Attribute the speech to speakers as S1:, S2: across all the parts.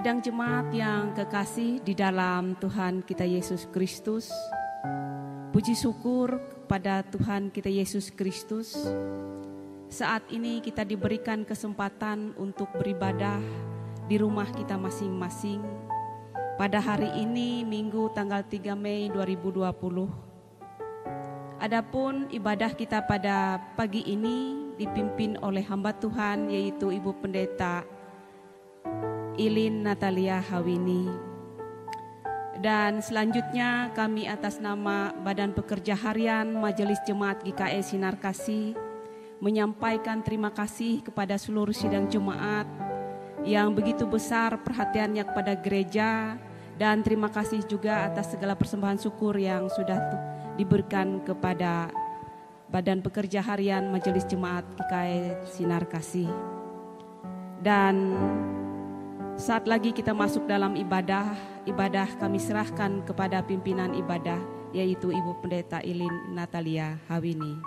S1: Sidang jemaat yang kekasih di dalam Tuhan kita Yesus Kristus, puji syukur kepada Tuhan kita Yesus Kristus. Saat ini kita diberikan kesempatan untuk beribadah di rumah kita masing-masing. Pada hari ini Minggu tanggal 3 Mei 2020. Adapun ibadah kita pada pagi ini dipimpin oleh hamba Tuhan, yaitu Ibu Pendeta Ilin Natalia Hawini. Dan selanjutnya kami atas nama Badan Pekerja Harian Majelis Jemaat GKI Sinar Kasih menyampaikan terima kasih kepada seluruh sidang jemaat yang begitu besar perhatiannya kepada gereja, dan terima kasih juga atas segala persembahan syukur yang sudah diberikan kepada Badan Pekerja Harian Majelis Jemaat GKI Sinar Kasih. Dan saat lagi kita masuk dalam ibadah kami serahkan kepada pimpinan ibadah, yaitu Ibu Pendeta Ilin Natalia Hawini.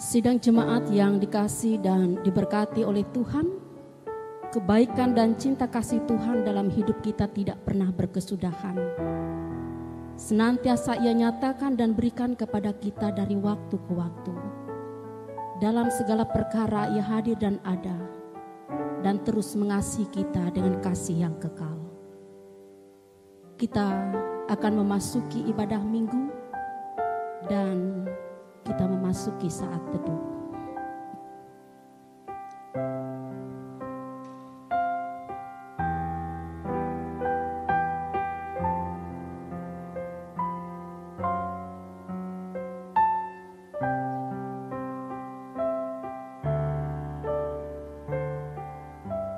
S2: Sidang jemaat yang dikasih dan diberkati oleh Tuhan, kebaikan dan cinta kasih Tuhan dalam hidup kita tidak pernah berkesudahan. Senantiasa Ia nyatakan dan berikan kepada kita dari waktu ke waktu. Dalam segala perkara Ia hadir dan ada, dan terus mengasihi kita dengan kasih yang kekal. Kita akan memasuki ibadah minggu dan kita memasuki saat teduh.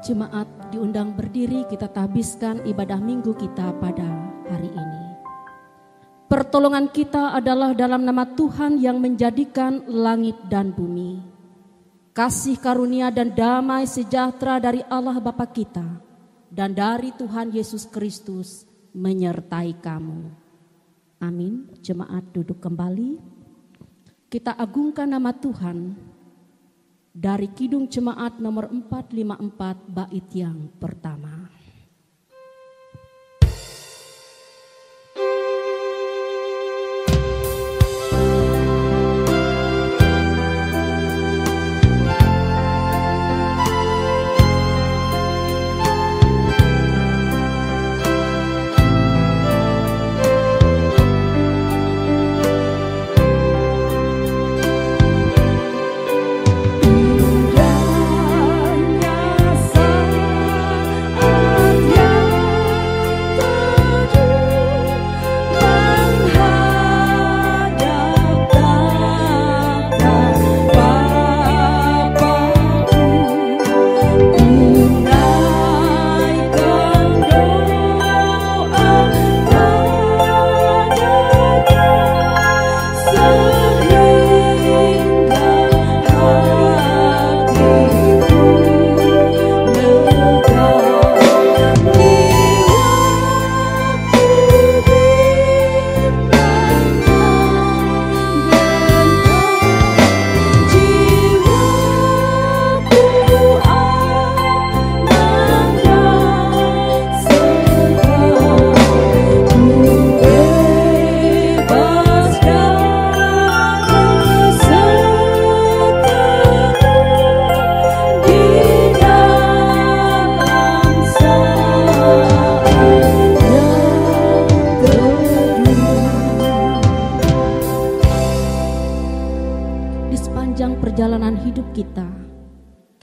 S2: Jemaat diundang berdiri, kita tahbiskan ibadah minggu kita pada hari ini. Pertolongan kita adalah dalam nama Tuhan yang menjadikan langit dan bumi. Kasih karunia dan damai sejahtera dari Allah Bapa kita dan dari Tuhan Yesus Kristus menyertai kamu. Amin. Jemaat duduk kembali. Kita agungkan nama Tuhan. Dari Kidung Jemaat nomor 454 bait yang pertama.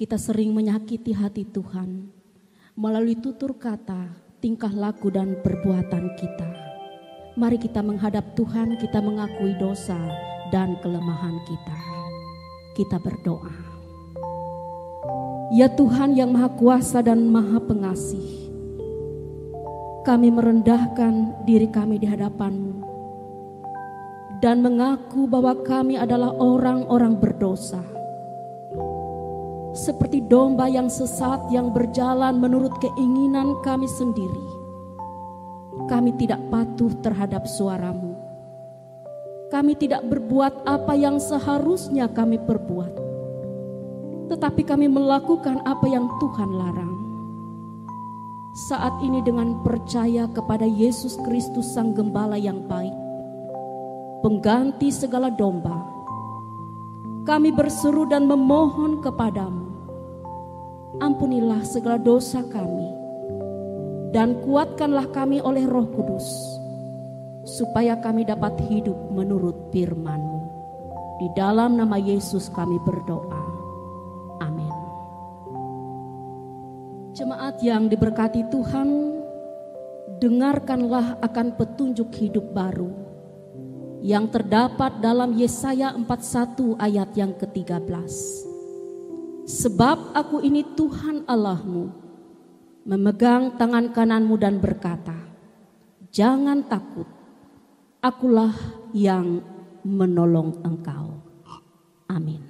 S2: Kita sering menyakiti hati Tuhan melalui tutur kata, tingkah laku dan perbuatan kita. Mari kita menghadap Tuhan, kita mengakui dosa dan kelemahan kita. Kita berdoa. Ya Tuhan yang Maha Kuasa dan Maha Pengasih, kami merendahkan diri kami di hadapan-Mu dan mengaku bahwa kami adalah orang-orang berdosa. Seperti domba yang sesat yang berjalan menurut keinginan kami sendiri. Kami tidak patuh terhadap suara-Mu. Kami tidak berbuat apa yang seharusnya kami perbuat. Tetapi kami melakukan apa yang Tuhan larang. saat ini dengan percaya kepada Yesus Kristus Sang Gembala yang baik, pengganti segala domba, kami berseru dan memohon kepadamu, ampunilah segala dosa kami, dan kuatkanlah kami oleh Roh Kudus, supaya kami dapat hidup menurut firman-Mu. Di dalam nama Yesus kami berdoa. Amin. Jemaat yang diberkati Tuhan, dengarkanlah akan petunjuk hidup baru yang terdapat dalam Yesaya 41 ayat yang ke-13. Sebab aku ini Tuhan Allahmu, memegang tangan kananmu dan berkata, jangan takut, akulah yang menolong engkau. Amin.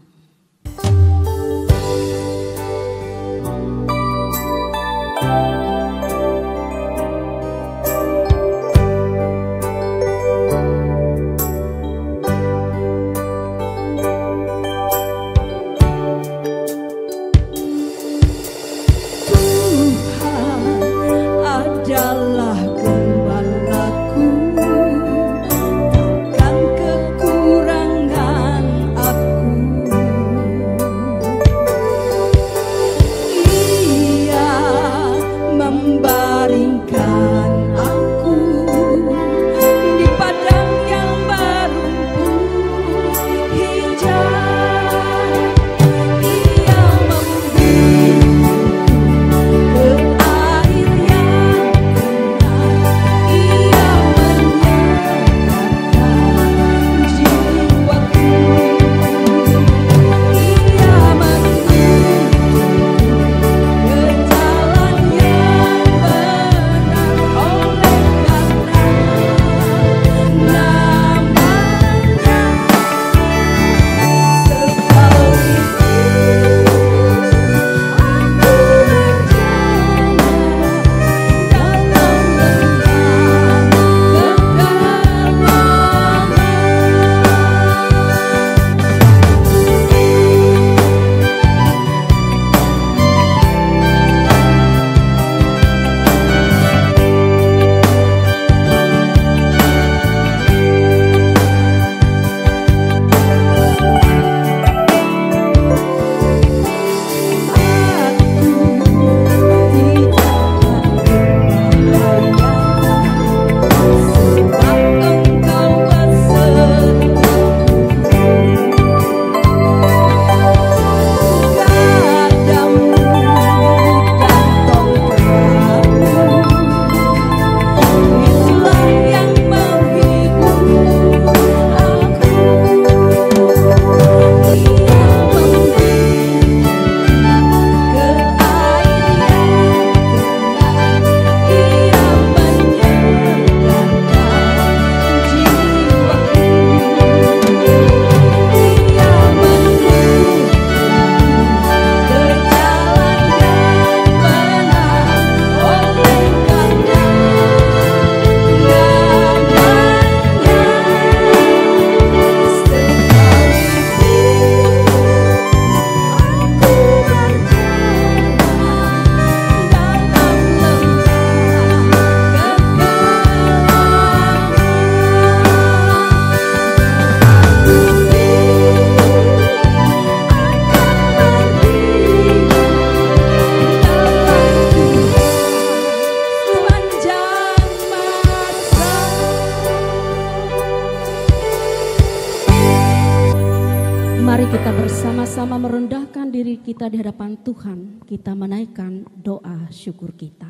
S2: Bersama-sama merendahkan diri kita di hadapan Tuhan, kita menaikkan doa syukur kita.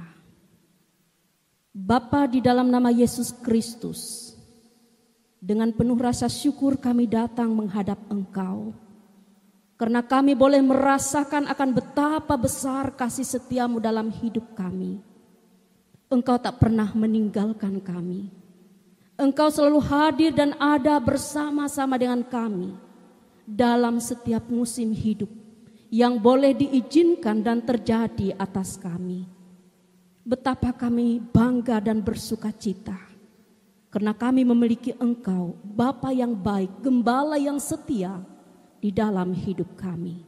S2: Bapa, di dalam nama Yesus Kristus, dengan penuh rasa syukur kami datang menghadap Engkau, karena kami boleh merasakan akan betapa besar kasih setiamu dalam hidup kami. Engkau tak pernah meninggalkan kami. Engkau selalu hadir dan ada bersama-sama dengan kami dalam setiap musim hidup yang boleh diizinkan dan terjadi atas kami. Betapa kami bangga dan bersuka cita karena kami memiliki Engkau, Bapa yang baik, Gembala yang setia di dalam hidup kami.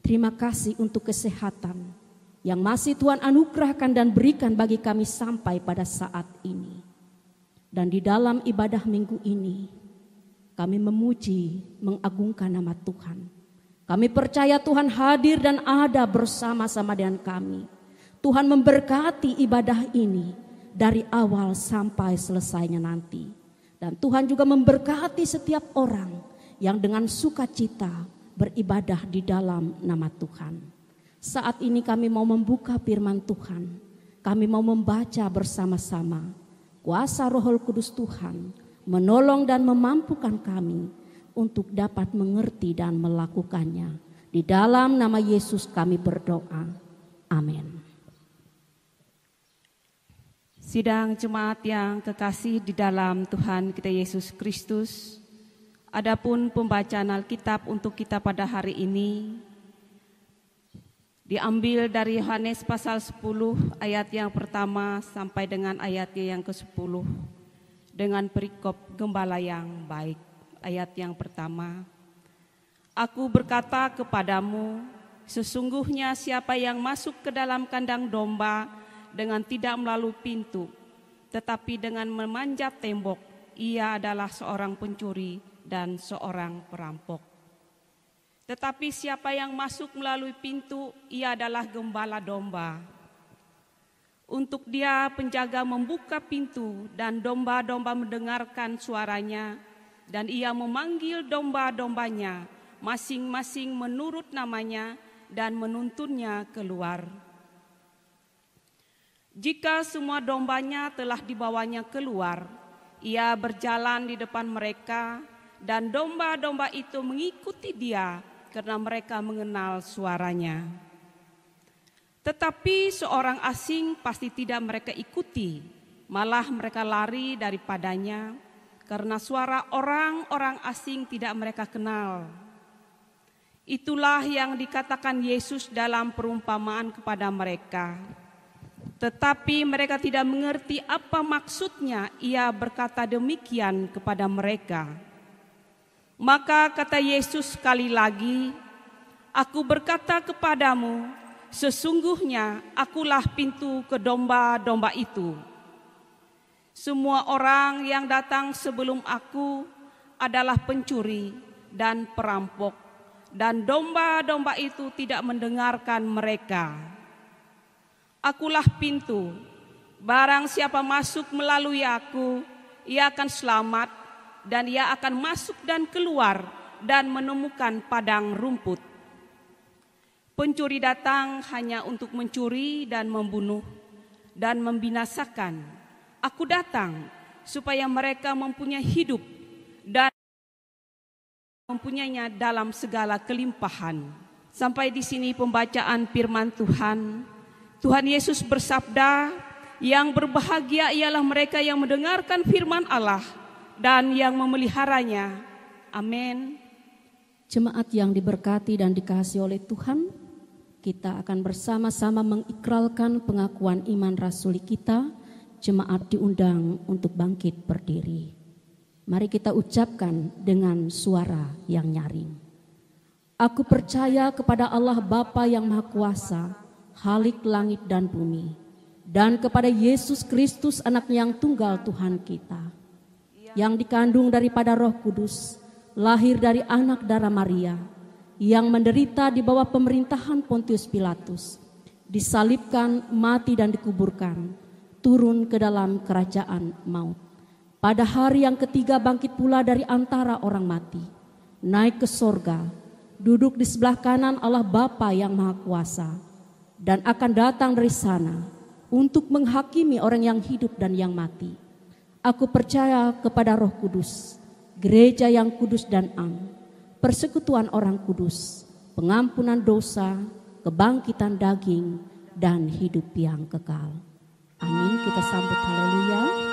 S2: Terima kasih untuk kesehatan, yang masih Tuhan anugerahkan dan berikan bagi kami sampai pada saat ini. Dan di dalam ibadah minggu ini, kami memuji, mengagungkan nama Tuhan. Kami percaya Tuhan hadir dan ada bersama-sama dengan kami. Tuhan memberkati ibadah ini dari awal sampai selesainya nanti. Dan Tuhan juga memberkati setiap orang yang dengan sukacita beribadah di dalam nama Tuhan. Saat ini kami mau membuka firman Tuhan. Kami mau membaca bersama-sama. Kuasa Roh Kudus Tuhan menolong dan memampukan kami untuk dapat mengerti dan melakukannya. Di dalam nama Yesus kami berdoa. Amin.
S1: Sidang jemaat yang kekasih di dalam Tuhan kita Yesus Kristus, adapun pembacaan Alkitab untuk kita pada hari ini diambil dari Yohanes pasal 10 ayat yang pertama sampai dengan ayatnya yang ke-10 dengan perikop gembala yang baik. Ayat yang pertama, Aku berkata kepadamu, sesungguhnya siapa yang masuk ke dalam kandang domba dengan tidak melalui pintu, tetapi dengan memanjat tembok, ia adalah seorang pencuri dan seorang perampok. Tetapi siapa yang masuk melalui pintu, ia adalah gembala domba. Untuk dia penjaga membuka pintu dan domba-domba mendengarkan suaranya, dan ia memanggil domba-dombanya masing-masing menurut namanya dan menuntunnya keluar. Jika semua dombanya telah dibawanya keluar, ia berjalan di depan mereka dan domba-domba itu mengikuti dia karena mereka mengenal suaranya. Tetapi seorang asing pasti tidak mereka ikuti, malah mereka lari daripadanya karena suara orang-orang asing tidak mereka kenal. Itulah yang dikatakan Yesus dalam perumpamaan kepada mereka. Tetapi mereka tidak mengerti apa maksudnya ia berkata demikian kepada mereka. Maka kata Yesus sekali lagi, Aku berkata kepadamu, sesungguhnya akulah pintu ke domba-domba itu. Semua orang yang datang sebelum aku adalah pencuri dan perampok, dan domba-domba itu tidak mendengarkan mereka. Akulah pintu, barang siapa masuk melalui aku, ia akan selamat, dan ia akan masuk dan keluar dan menemukan padang rumput. Pencuri datang hanya untuk mencuri dan membunuh dan membinasakan. Aku datang supaya mereka mempunyai hidup dan mempunyainya dalam segala kelimpahan. Sampai di sini pembacaan firman Tuhan. Tuhan Yesus bersabda, yang berbahagia ialah mereka yang mendengarkan firman Allah dan yang memeliharanya. Amin.
S2: Jemaat yang diberkati dan dikasihi oleh Tuhan, kita akan bersama-sama mengikralkan pengakuan iman rasuli kita. Jemaat diundang untuk bangkit berdiri. Mari kita ucapkan dengan suara yang nyaring. Aku percaya kepada Allah Bapa yang Maha Kuasa, Khalik langit dan bumi, dan kepada Yesus Kristus Anaknya yang tunggal Tuhan kita, yang dikandung daripada Roh Kudus, lahir dari anak darah Maria, yang menderita di bawah pemerintahan Pontius Pilatus, disalibkan, mati dan dikuburkan, turun ke dalam kerajaan maut. Pada hari yang ketiga bangkit pula dari antara orang mati, naik ke sorga, duduk di sebelah kanan Allah Bapa yang Maha Kuasa, dan akan datang dari sana untuk menghakimi orang yang hidup dan yang mati. Aku percaya kepada Roh Kudus, gereja yang kudus dan am, persekutuan orang kudus, pengampunan dosa, kebangkitan daging, dan hidup yang kekal. Amin. Kita sambut haleluya.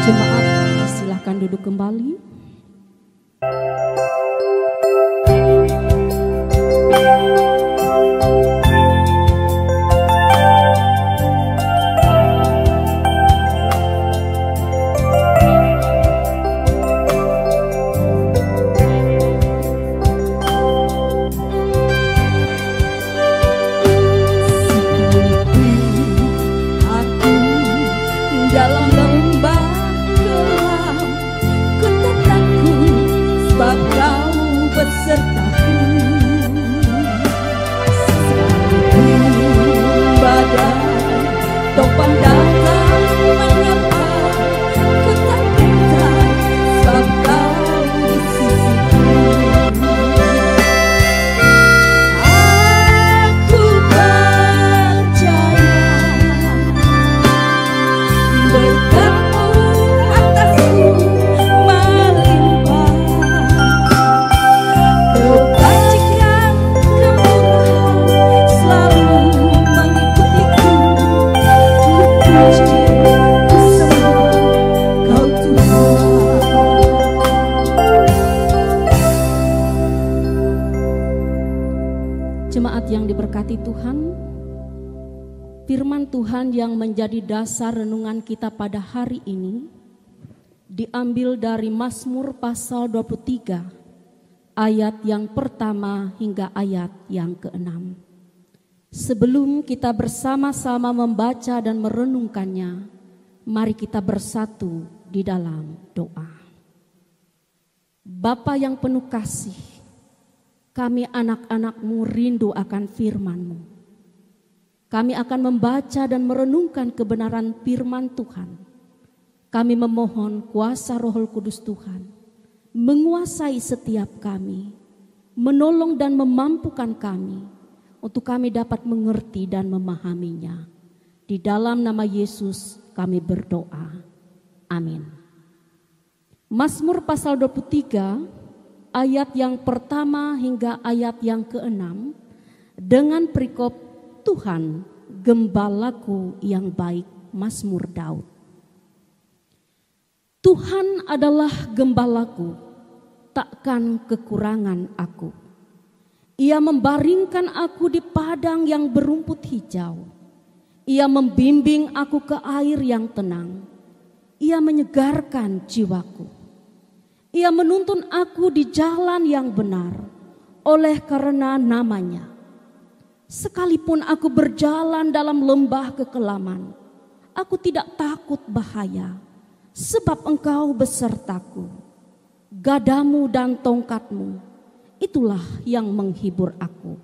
S2: Jemaat, silakan duduk kembali. dalam lembah kelam, ku tak takut sebab Kau besertaku. Sekalipun badai topan datang menerpa, ku tak gentar sebab Kau di sisiku. Aku percaya berkat-Mu atasku melimpah. Kebajikan, kemurahan selalu mengikutiku. Ku puji, ku sembah Kau Tuhan. Jemaat yang diberkati Tuhan, firman Tuhan yang menjadi dasar renungan kita pada hari ini diambil dari Mazmur pasal 23 ayat yang pertama hingga ayat yang ke-6. Sebelum kita bersama-sama membaca dan merenungkannya, mari kita bersatu di dalam doa. Bapa yang penuh kasih, kami anak-anak-Mu rindu akan firman-Mu. Kami akan membaca dan merenungkan kebenaran firman Tuhan. Kami memohon kuasa Roh Kudus Tuhan menguasai setiap kami, menolong dan memampukan kami untuk kami dapat mengerti dan memahaminya. Di dalam nama Yesus kami berdoa. Amin. Mazmur pasal 23 ayat yang pertama hingga ayat yang ke-6 dengan perikop Tuhan gembalaku yang baik, Mazmur Daud. Tuhan adalah gembalaku, takkan kekurangan aku. Ia membaringkan aku di padang yang berumput hijau. Ia membimbing aku ke air yang tenang. Ia menyegarkan jiwaku. Ia menuntun aku di jalan yang benar oleh karena namanya. Sekalipun aku berjalan dalam lembah kekelaman, aku tidak takut bahaya, sebab Engkau besertaku. Gadamu dan tongkatmu, itulah yang menghibur aku.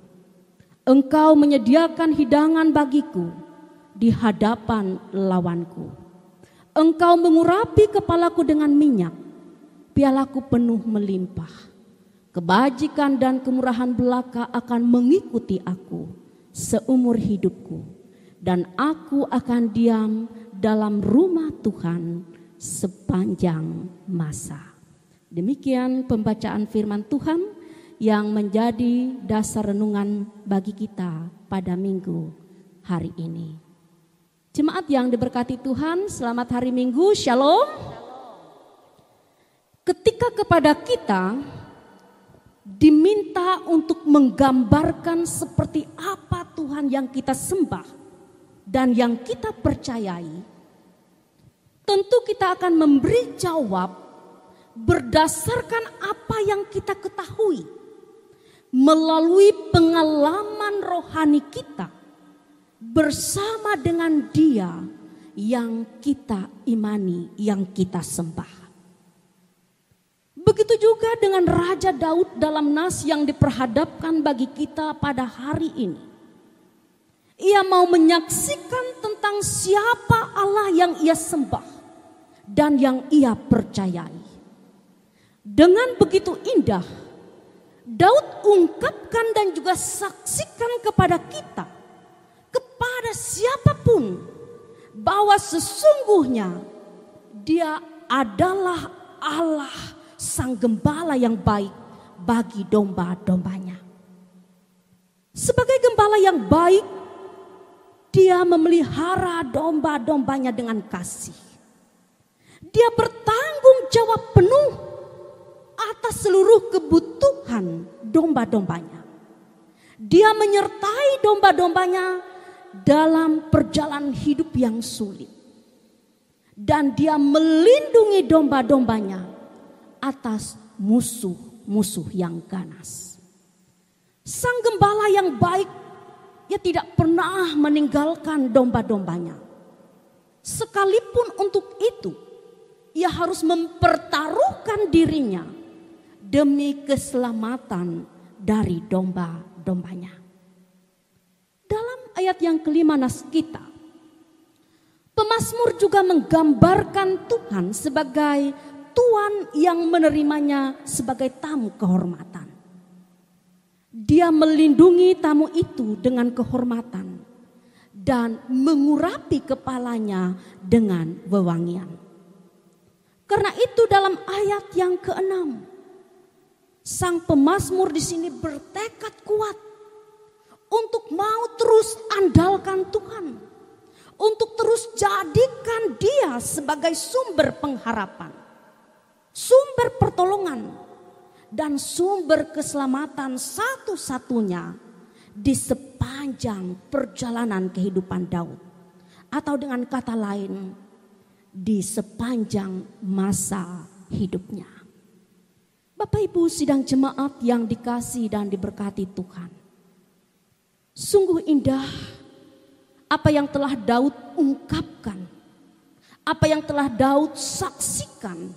S2: Engkau menyediakan hidangan bagiku di hadapan lawanku. Engkau mengurapi kepalaku dengan minyak, pialaku penuh melimpah. Kebajikan dan kemurahan belaka akan mengikuti aku seumur hidupku, dan aku akan diam dalam rumah Tuhan sepanjang masa. Demikian pembacaan firman Tuhan yang menjadi dasar renungan bagi kita pada minggu hari ini. Jemaat yang diberkati Tuhan, selamat hari Minggu, Shalom. Ketika kepada kita diminta untuk menggambarkan seperti apa Tuhan yang kita sembah dan yang kita percayai, tentu kita akan memberi jawab berdasarkan apa yang kita ketahui melalui pengalaman rohani kita bersama dengan Dia yang kita imani, yang kita sembah. Begitu juga dengan Raja Daud dalam nas yang diperhadapkan bagi kita pada hari ini. Ia mau menyaksikan tentang siapa Allah yang ia sembah dan yang ia percayai. Dengan begitu indah, Daud ungkapkan dan juga saksikan kepada kita, kepada siapapun, bahwa sesungguhnya Dia adalah Allah, Sang Gembala yang baik bagi domba-dombanya. Sebagai gembala yang baik, Dia memelihara domba-dombanya dengan kasih. Dia bertanggung jawab penuh atas seluruh kebutuhan domba-dombanya. Dia menyertai domba-dombanya dalam perjalanan hidup yang sulit. Dan Dia melindungi domba-dombanya atas musuh-musuh yang ganas. Sang Gembala yang baik, Ia tidak pernah meninggalkan domba-dombanya. sekalipun untuk itu ia harus mempertaruhkan dirinya demi keselamatan dari domba-dombanya. Dalam ayat yang kelima nas kita, pemazmur juga menggambarkan Tuhan sebagai Tuan yang menerimanya sebagai tamu kehormatan. Dia melindungi tamu itu dengan kehormatan dan mengurapi kepalanya dengan wewangian. Karena itu dalam ayat yang ke-6, sang pemazmur di sini bertekad kuat untuk mau terus andalkan Tuhan, untuk terus jadikan Dia sebagai sumber pengharapan, sumber pertolongan, dan sumber keselamatan satu-satunya di sepanjang perjalanan kehidupan Daud. Atau dengan kata lain, di sepanjang masa hidupnya. Bapak Ibu sidang jemaat yang dikasihi dan diberkati Tuhan. Sungguh indah apa yang telah Daud ungkapkan, apa yang telah Daud saksikan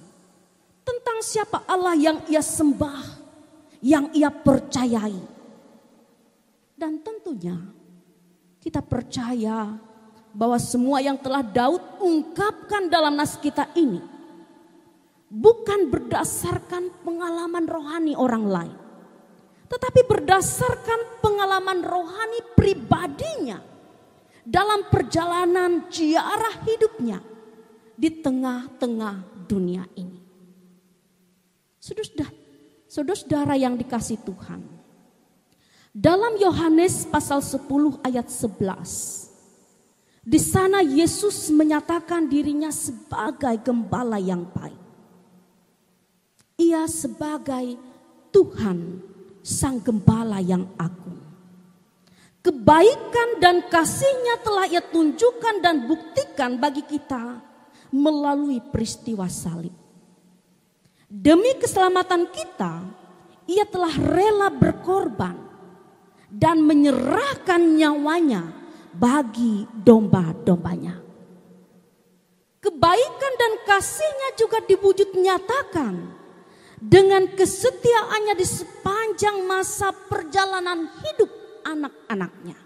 S2: tentang siapa Allah yang ia sembah, yang ia percayai. Dan tentunya kita percaya bahwa semua yang telah Daud ungkapkan dalam nas kita ini bukan berdasarkan pengalaman rohani orang lain, tetapi berdasarkan pengalaman rohani pribadinya dalam perjalanan ziarah hidupnya di tengah-tengah dunia ini. Saudara-saudara yang dikasihi Tuhan, dalam Yohanes pasal 10 ayat 11, di sana Yesus menyatakan dirinya sebagai gembala yang baik. Ia sebagai Tuhan sang gembala yang agung. Kebaikan dan kasih-Nya telah ia tunjukkan dan buktikan bagi kita melalui peristiwa salib. Demi keselamatan kita, ia telah rela berkorban dan menyerahkan nyawanya bagi domba-dombanya. Kebaikan dan kasih-Nya juga diwujud nyatakan dengan kesetiaannya di sepanjang masa perjalanan hidup anak-anaknya.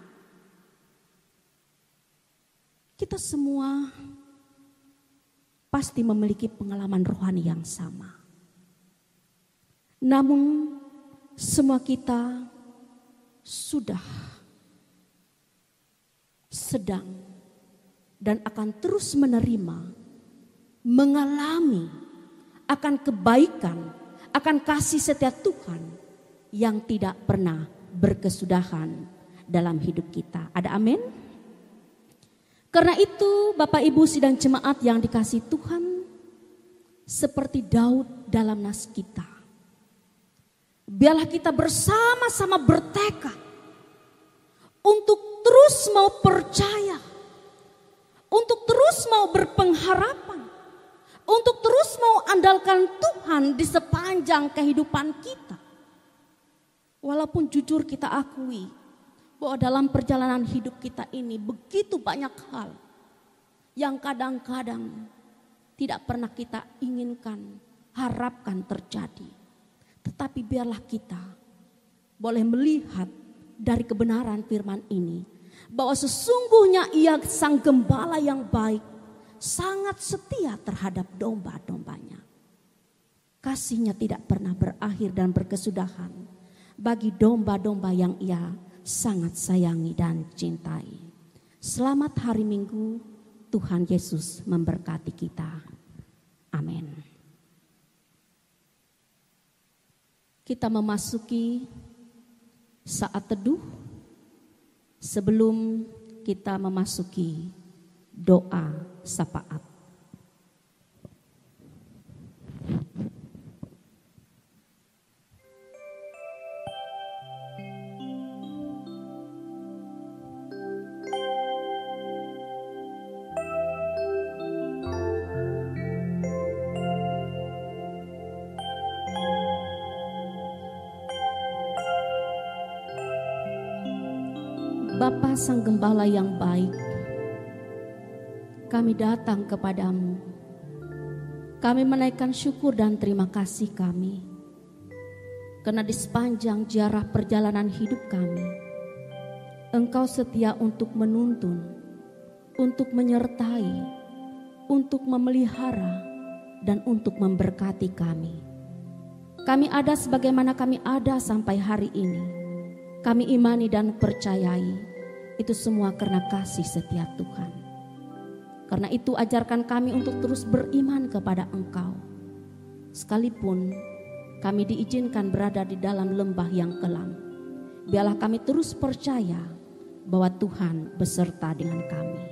S2: Kita semua pasti memiliki pengalaman rohani yang sama. Namun semua kita sudah, sedang, dan akan terus menerima, mengalami akan kebaikan, akan kasih setia Tuhan yang tidak pernah berkesudahan dalam hidup kita. Ada amin? Karena itu Bapak Ibu sidang jemaat yang dikasihi Tuhan, seperti Daud dalam nas kita, biarlah kita bersama-sama bertekad untuk terus mau percaya, untuk terus mau berpengharapan, untuk terus mau andalkan Tuhan di sepanjang kehidupan kita. Walaupun jujur kita akui bahwa dalam perjalanan hidup kita ini begitu banyak hal yang kadang-kadang tidak pernah kita inginkan, harapkan terjadi. Tetapi biarlah kita boleh melihat dari kebenaran firman ini, bahwa sesungguhnya Ia sang gembala yang baik, sangat setia terhadap domba-dombanya. Kasih-Nya tidak pernah berakhir dan berkesudahan bagi domba-domba yang Ia sangat sayangi dan cintai. Selamat hari Minggu, Tuhan Yesus memberkati kita. Amin. Kita memasuki saat teduh sebelum kita memasuki doa syafaat. Bapa Sang Gembala yang baik, kami datang kepadamu. Kami menaikkan syukur dan terima kasih kami, karena di sepanjang jarah perjalanan hidup kami, Engkau setia untuk menuntun, untuk menyertai, untuk memelihara, dan untuk memberkati kami. Kami ada sebagaimana kami ada sampai hari ini. Kami imani dan percayai itu semua karena kasih setia Tuhan. Karena itu ajarkan kami untuk terus beriman kepada Engkau. Sekalipun kami diizinkan berada di dalam lembah yang kelam, biarlah kami terus percaya bahwa Tuhan beserta dengan kami.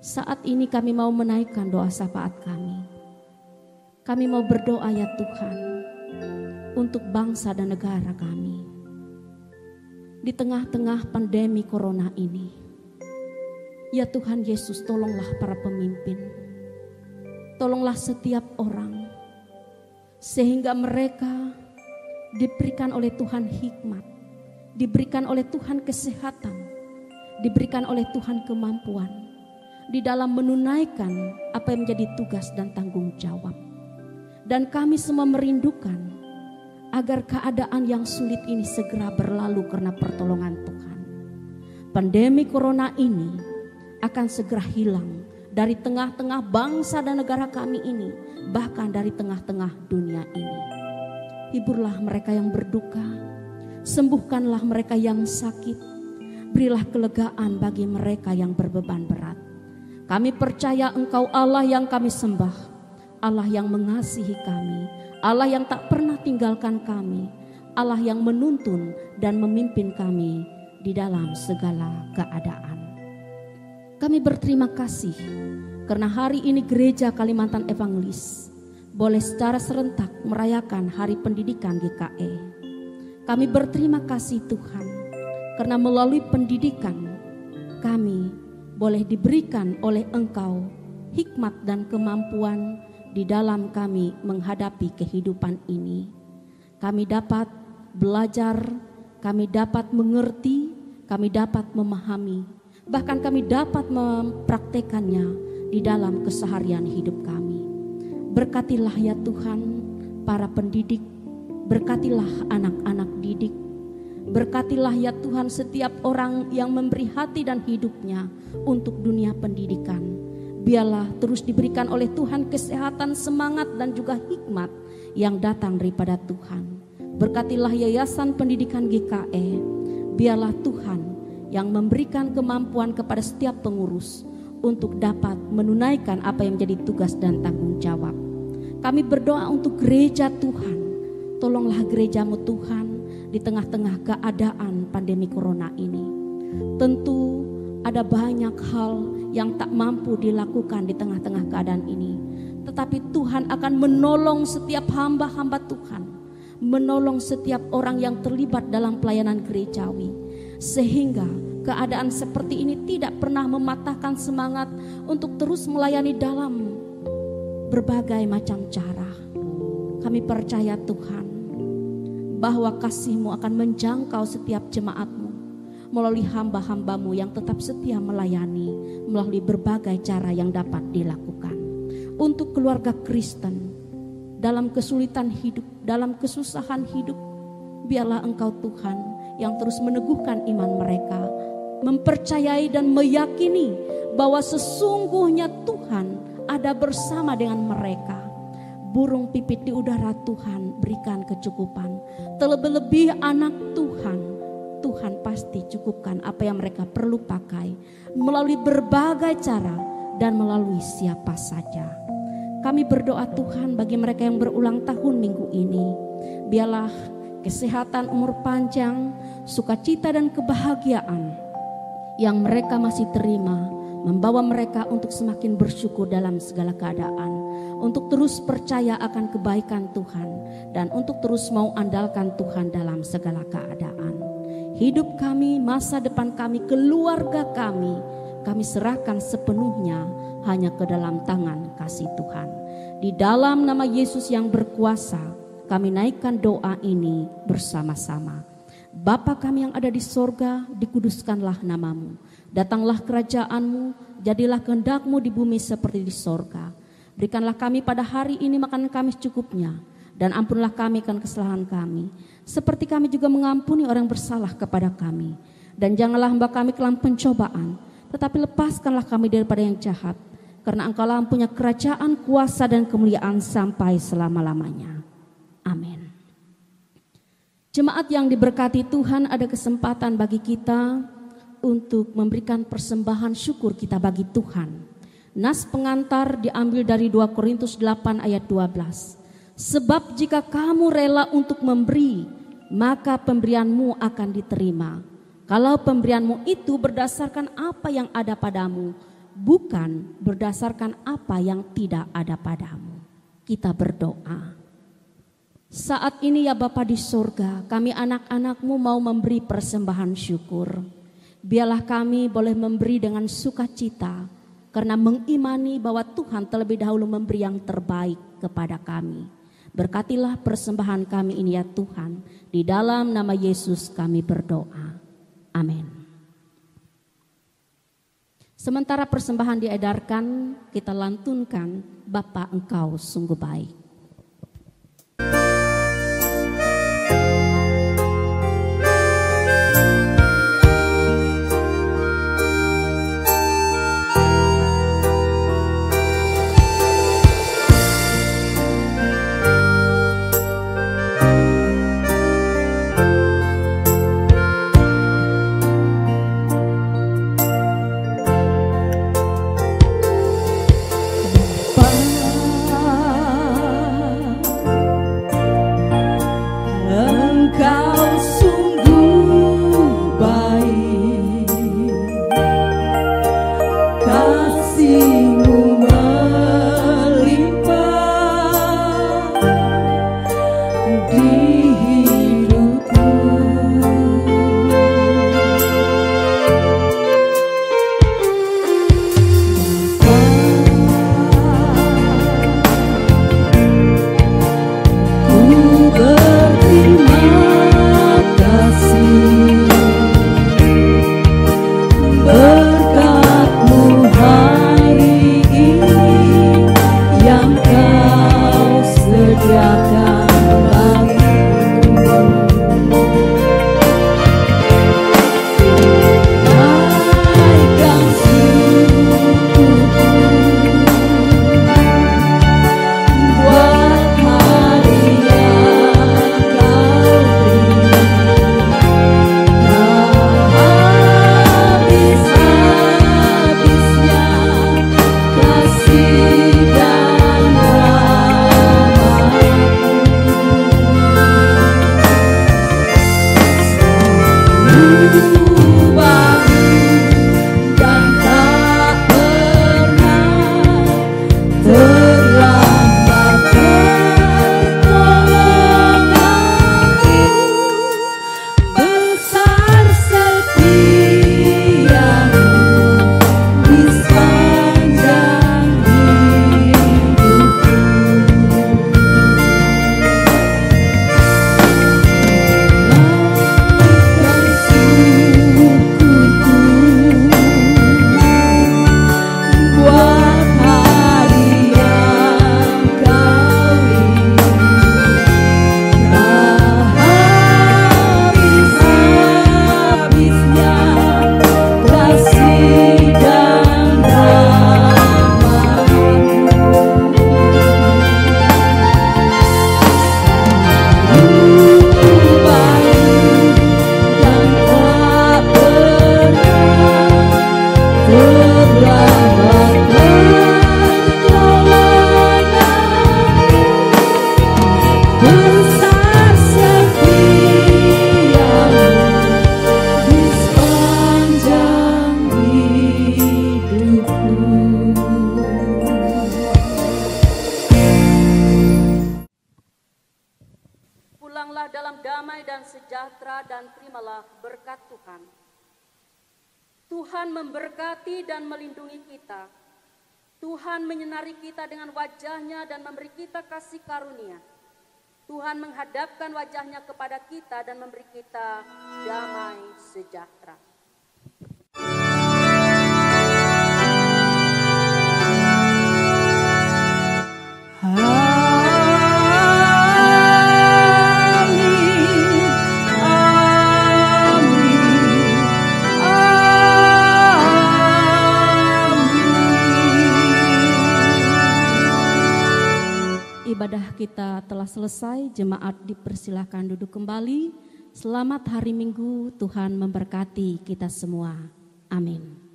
S2: Saat ini kami mau menaikkan doa syafaat kami. Kami mau berdoa ya Tuhan untuk bangsa dan negara kami. Di tengah-tengah pandemi corona ini, ya Tuhan Yesus, tolonglah para pemimpin. Tolonglah setiap orang, sehingga mereka diberikan oleh Tuhan hikmat, diberikan oleh Tuhan kesehatan, diberikan oleh Tuhan kemampuan di dalam menunaikan apa yang menjadi tugas dan tanggung jawab. Dan kami semua merindukan agar keadaan yang sulit ini segera berlalu karena pertolongan Tuhan. Pandemi corona ini akan segera hilang dari tengah-tengah bangsa dan negara kami ini, bahkan dari tengah-tengah dunia ini. Hiburlah mereka yang berduka, sembuhkanlah mereka yang sakit, berilah kelegaan bagi mereka yang berbeban berat. Kami percaya Engkau Allah yang kami sembah, Allah yang mengasihi kami, Allah yang tak pernah tinggalkan kami, Allah yang menuntun dan memimpin kami di dalam segala keadaan. Kami berterima kasih karena hari ini Gereja Kalimantan Evangelis boleh secara serentak merayakan Hari Pendidikan GKE. Kami berterima kasih Tuhan karena melalui pendidikan kami boleh diberikan oleh Engkau hikmat dan kemampuan di dalam kami menghadapi kehidupan ini. Kami dapat belajar, kami dapat mengerti, kami dapat memahami, bahkan kami dapat mempraktekannya di dalam keseharian hidup kami. Berkatilah ya Tuhan para pendidik, berkatilah anak-anak didik, berkatilah ya Tuhan setiap orang yang memberi hati dan hidupnya untuk dunia pendidikan. Biarlah terus diberikan oleh Tuhan kesehatan, semangat dan juga hikmat yang datang daripada Tuhan. Berkatilah Yayasan Pendidikan GKE. Biarlah Tuhan yang memberikan kemampuan kepada setiap pengurus untuk dapat menunaikan apa yang menjadi tugas dan tanggung jawab. Kami berdoa untuk gereja Tuhan. Tolonglah gerejamu Tuhan di tengah-tengah keadaan pandemi corona ini. Tentu ada banyak hal yang tak mampu dilakukan di tengah-tengah keadaan ini. Tetapi Tuhan akan menolong setiap hamba-hamba Tuhan, menolong setiap orang yang terlibat dalam pelayanan gerejawi, sehingga keadaan seperti ini tidak pernah mematahkan semangat untuk terus melayani dalam berbagai macam cara. Kami percaya Tuhan bahwa kasih-Mu akan menjangkau setiap jemaat-Mu melalui hamba-hamba-Mu yang tetap setia melayani melalui berbagai cara yang dapat dilakukan. Untuk keluarga Kristen dalam kesulitan hidup, dalam kesusahan hidup, biarlah Engkau Tuhan yang terus meneguhkan iman mereka, mempercayai dan meyakini bahwa sesungguhnya Tuhan ada bersama dengan mereka. Burung pipit di udara Tuhan berikan kecukupan. Terlebih-lebih anak Tuhan, Tuhan pasti cukupkan apa yang mereka perlu pakai melalui berbagai cara dan melalui siapa saja. Kami berdoa Tuhan bagi mereka yang berulang tahun minggu ini. Biarlah kesehatan, umur panjang, sukacita dan kebahagiaan yang mereka masih terima membawa mereka untuk semakin bersyukur dalam segala keadaan, untuk terus percaya akan kebaikan Tuhan dan untuk terus mau andalkan Tuhan dalam segala keadaan. Hidup kami, masa depan kami, keluarga kami serahkan sepenuhnya hanya ke dalam tangan kasih Tuhan. Di dalam nama Yesus yang berkuasa, kami naikkan doa ini bersama-sama. Bapa kami yang ada di sorga, dikuduskanlah namamu. Datanglah kerajaan-Mu, jadilah kehendak-Mu di bumi seperti di sorga. Berikanlah kami pada hari ini makanan kami secukupnya, dan ampunlah kami akan kesalahan kami, seperti kami juga mengampuni orang yang bersalah kepada kami. Dan janganlah hamba kami ke dalam pencobaan, tetapi lepaskanlah kami daripada yang jahat, karena Engkaulah yang punya kerajaan, kuasa, dan kemuliaan sampai selama-lamanya. Amin. Jemaat yang diberkati Tuhan, ada kesempatan bagi kita untuk memberikan persembahan syukur kita bagi Tuhan. Nas pengantar diambil dari 2 Korintus 8 ayat 12. Sebab jika kamu rela untuk memberi, maka pemberianmu akan diterima. Kalau pemberianmu itu berdasarkan apa yang ada padamu, bukan berdasarkan apa yang tidak ada padamu. Kita berdoa. Saat ini ya Bapa di surga, kami anak-anak-Mu mau memberi persembahan syukur. Biarlah kami boleh memberi dengan sukacita, karena mengimani bahwa Tuhan terlebih dahulu memberi yang terbaik kepada kami. Berkatilah persembahan kami ini ya Tuhan. Di dalam nama Yesus kami berdoa. Amin. Sementara persembahan diedarkan, kita lantunkan Bapa Engkau sungguh baik.
S3: Tuhan memberkati dan melindungi kita. Tuhan menyinari kita dengan wajah-Nya dan memberi kita kasih karunia. Tuhan menghadapkan wajah-Nya kepada kita dan memberi kita damai sejahtera.
S2: ibadah kita telah selesai, jemaat dipersilakan duduk kembali. Selamat hari Minggu, Tuhan memberkati kita semua. Amin.